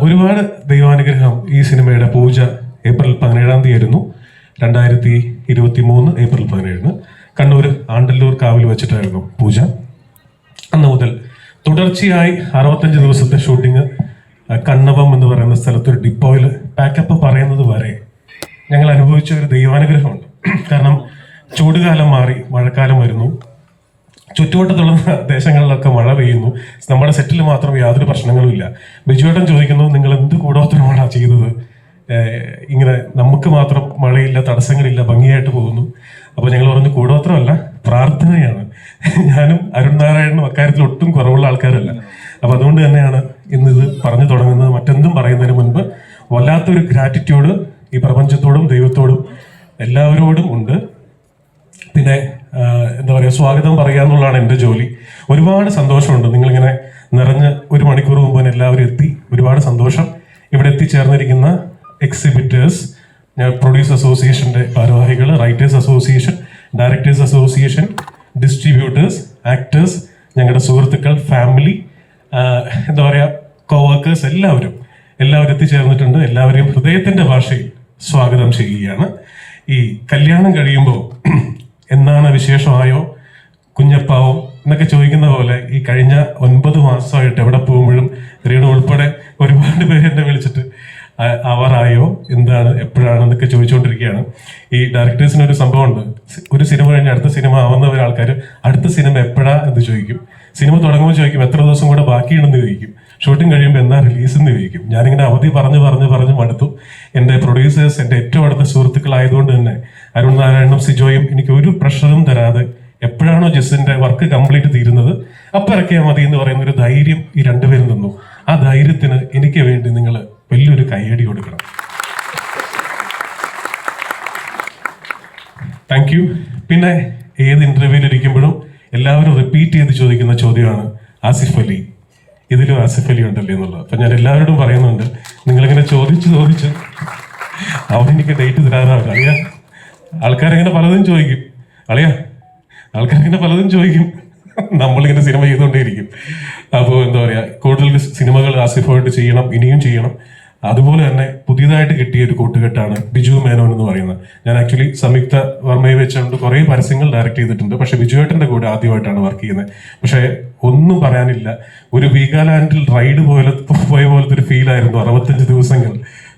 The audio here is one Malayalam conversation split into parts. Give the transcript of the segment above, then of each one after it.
ഒരുപാട് ദൈവാനുഗ്രഹം. ഈ സിനിമയുടെ പൂജ ഏപ്രിൽ 17 ആയിരുന്നു, 2023 ഏപ്രിൽ 17 കണ്ണൂർ ആണ്ടല്ലൂർ കാവിൽ വെച്ചിട്ടായിരുന്നു പൂജ. അന്ന് മുതൽ തുടർച്ചയായി 65 ദിവസത്തെ ഷൂട്ടിങ് കണ്ണവം എന്ന് പറയുന്ന സ്ഥലത്ത് ഒരു ഡിപ്പോയിൽ പാക്കപ്പ് പറയുന്നത് വരെ ഞങ്ങൾ അനുഭവിച്ച ഒരു ദൈവാനുഗ്രഹമുണ്ട്. കാരണം ചൂടുകാലം മാറി മഴക്കാലം വരുന്നു, ചുറ്റുവട്ടത്തുള്ള ദേശങ്ങളിലൊക്കെ മഴ പെയ്യുന്നു, നമ്മുടെ സെറ്റിൽ മാത്രം യാതൊരു പ്രശ്നങ്ങളും ഇല്ല. ബിജുവേട്ടൻ ചോദിക്കുന്നു, നിങ്ങൾ എന്ത് കൂടോത്രമാണ് ചെയ്തത്, ഇങ്ങനെ നമുക്ക് മാത്രം മഴയില്ല, തടസ്സങ്ങളില്ല, ഭംഗിയായിട്ട് പോകുന്നു. അപ്പോൾ ഞങ്ങൾ പറഞ്ഞു, കൂടോത്രമല്ല, പ്രാർത്ഥനയാണ്. ഞാനും അരുൺ നാരായണനും അക്കാര്യത്തിൽ ഒട്ടും കുറവുള്ള ആൾക്കാരല്ല. അപ്പൊ അതുകൊണ്ട് തന്നെയാണ് ഇന്നിത് പറഞ്ഞു തുടങ്ങുന്നത്. മറ്റെന്തും പറയുന്നതിന് മുൻപ് വല്ലാത്തൊരു ഗ്രാറ്റിറ്റ്യൂഡ് ഈ പ്രപഞ്ചത്തോടും ദൈവത്തോടും എല്ലാവരോടും ഉണ്ട്. പിന്നെ എന്താ പറയുക, സ്വാഗതം പറയുക എന്നുള്ളതാണ് എൻ്റെ ജോലി. ഒരുപാട് സന്തോഷമുണ്ട്. നിങ്ങളിങ്ങനെ നിറഞ്ഞ് 1 മണിക്കൂർ മുമ്പ് എല്ലാവരും എത്തി. ഒരുപാട് സന്തോഷം. ഇവിടെ എത്തിച്ചേർന്നിരിക്കുന്ന എക്സിബിറ്റേഴ്സ്, പ്രൊഡ്യൂസർ അസോസിയേഷൻ്റെ ഭാരവാഹികൾ, writers association, directors association, distributors, actors, ഞങ്ങളുടെ സുഹൃത്തുക്കൾ, ഫാമിലി, എന്താ പറയുക, കോവർക്കേഴ്സ്, എല്ലാവരും എത്തിച്ചേർന്നിട്ടുണ്ട്. എല്ലാവരെയും ഹൃദയത്തിൻ്റെ ഭാഷയിൽ സ്വാഗതം ചെയ്യുകയാണ്. ഈ കല്യാണം കഴിയുമ്പോൾ എന്നാണ് വിശേഷമായോ കുഞ്ഞപ്പാവോ എന്നൊക്കെ ചോദിക്കുന്ന പോലെ ഈ കഴിഞ്ഞ 9 മാസമായിട്ട് എവിടെ പോകുമ്പോഴും റീണു ഉൾപ്പെടെ ഒരുപാട് പേര് എന്നെ വിളിച്ചിട്ട് അവറായോ, എന്താണ്, എപ്പോഴാണെന്നൊക്കെ ചോദിച്ചുകൊണ്ടിരിക്കുകയാണ്. ഈ ഡയറക്ടേഴ്സിന് ഒരു സംഭവമുണ്ട്, ഒരു സിനിമ കഴിഞ്ഞ് അടുത്ത സിനിമ ആവുന്ന ആൾക്കാർ അടുത്ത സിനിമ എപ്പോഴാ എന്ന് ചോദിക്കും. സിനിമ തുടങ്ങുമ്പോൾ ചോദിക്കും എത്ര ദിവസം കൂടെ ബാക്കിയുണ്ടെന്ന് ചോദിക്കും. ഷൂട്ടിംഗ് കഴിയുമ്പോൾ എന്നാ റിലീസ് എന്ന് ചോദിക്കും. ഞാനിങ്ങനെ അവധി പറഞ്ഞു മടുത്തു. എൻ്റെ പ്രൊഡ്യൂസേഴ്സ് എൻ്റെ ഏറ്റവും അടുത്ത സുഹൃത്തുക്കളായതുകൊണ്ട് തന്നെ അരുൺ നാരായണനും സിജോയും എനിക്ക് ഒരു പ്രഷറും തരാതെ എപ്പോഴാണോ ജസ്സിന്റെ വർക്ക് കംപ്ലീറ്റ് തീരുന്നത് അപ്പം ഇറക്കിയാൽ മതി എന്ന് പറയുന്ന ഒരു ധൈര്യം ഈ രണ്ടുപേരും തന്നു. ആ ധൈര്യത്തിന് എനിക്ക് വേണ്ടി നിങ്ങൾ വലിയൊരു കൈയടി കൊടുക്കണം. Thank you. പിന്നെ ഏത് ഇന്റർവ്യൂവിൽ ഇരിക്കുമ്പോഴും എല്ലാവരും റിപ്പീറ്റ് ചെയ്ത് ചോദിക്കുന്ന ചോദ്യമാണ് ആസിഫ് അലി, ഇതിലും ആസിഫ് അലി ഉണ്ടല്ലേ എന്നുള്ളത്. അപ്പൊ ഞാൻ എല്ലാവരോടും പറയുന്നുണ്ട്, നിങ്ങളിങ്ങനെ ചോദിച്ച് അവനെനിക്ക് ഡേറ്റ് തരാറാവില്ല. അളിയ, ആൾക്കാരിങ്ങനെ പലതും ചോദിക്കും. ആൾക്കാരിങ്ങനെ പലതും ചോദിക്കും. നമ്മളിങ്ങനെ സിനിമ ചെയ്തുകൊണ്ടേയിരിക്കും. അപ്പോൾ എന്താ പറയുക, കൂടുതൽ സിനിമകൾ ആസിഫായിട്ട് ചെയ്യണം, ഇനിയും ചെയ്യണം. അതുപോലെ തന്നെ പുതിയതായിട്ട് കിട്ടിയ ഒരു കൂട്ടുകെട്ടാണ് ബിജു മേനോൻ എന്ന് പറയുന്നത്. ഞാൻ ആക്ച്വലി സംയുക്ത വർമ്മയെ വെച്ചുകൊണ്ട് കുറേ പരസ്യങ്ങൾ ഡയറക്റ്റ് ചെയ്തിട്ടുണ്ട്. പക്ഷെ ബിജുവേട്ടൻ്റെ കൂടെ ആദ്യമായിട്ടാണ് വർക്ക് ചെയ്യുന്നത്. പക്ഷെ ഒന്നും പറയാനില്ല, ഒരു വീഗാലാൻഡിൽ റൈഡ് പോയ പോലത്തെ ഒരു ഫീലായിരുന്നു 65 ദിവസങ്ങൾ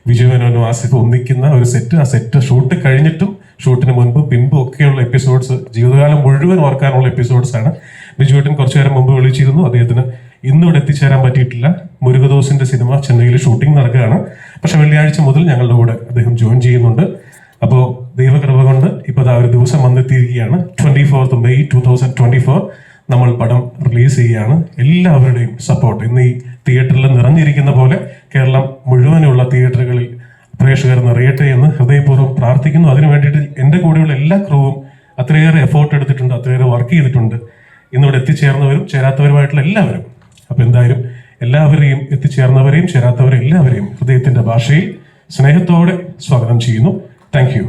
ബിജു മേനോനും ആസിഫ് ഒന്നിക്കുന്ന ഒരു സെറ്റ്. ആ സെറ്റ് ഷൂട്ട് കഴിഞ്ഞിട്ടും ഷൂട്ടിന് മുൻപും പിൻപും ഒക്കെയുള്ള എപ്പിസോഡ്സ്, ജീവിതകാലം മുഴുവൻ ഓർക്കാനുള്ള എപ്പിസോഡ്സ് ആണ്. ബിജുവേട്ടൻ കുറച്ചു നേരം മുമ്പ് വിളിച്ചിരുന്നു. അദ്ദേഹത്തിന് ഇന്നിവിടെ എത്തിച്ചേരാൻ പറ്റിയിട്ടില്ല. മുരുകദോസിന്റെ സിനിമ ചെന്നൈയിൽ ഷൂട്ടിംഗ് നടക്കുകയാണ്. പക്ഷെ വെള്ളിയാഴ്ച മുതൽ ഞങ്ങളുടെ കൂടെ അദ്ദേഹം ജോയിൻ ചെയ്യുന്നുണ്ട്. അപ്പോൾ ദൈവകൃപ കൊണ്ട് ഇപ്പോൾ ഒരു ദിവസം വന്നെത്തിയിരിക്കുകയാണ്. 24 മെയ് 2024 നമ്മൾ പടം റിലീസ് ചെയ്യുകയാണ്. എല്ലാവരുടെയും സപ്പോർട്ട് ഇന്ന് ഈ തിയേറ്ററിൽ നിറഞ്ഞിരിക്കുന്ന പോലെ കേരളം മുഴുവനുള്ള തിയേറ്ററുകളിൽ പ്രേക്ഷകർ നിറയട്ടെ എന്ന് ഹൃദയപൂർവ്വം പ്രാർത്ഥിക്കുന്നു. അതിനു വേണ്ടിയിട്ട് എൻ്റെ കൂടെയുള്ള എല്ലാ ക്രൂവും അത്രയേറെ എഫോർട്ട് എടുത്തിട്ടുണ്ട്, അത്രയേറെ വർക്ക് ചെയ്തിട്ടുണ്ട്. ഇന്നിവിടെ എത്തിച്ചേർന്നവരും ചേരാത്തവരുമായിട്ടുള്ള എല്ലാവരും. അപ്പൊ എന്തായാലും എല്ലാവരെയും, എത്തിച്ചേർന്നവരെയും ചേരാത്തവരെയും എല്ലാവരെയും ഹൃദയത്തിന്റെ ഭാഷയിൽ സ്നേഹത്തോടെ സ്വാഗതം ചെയ്യുന്നു. Thank you.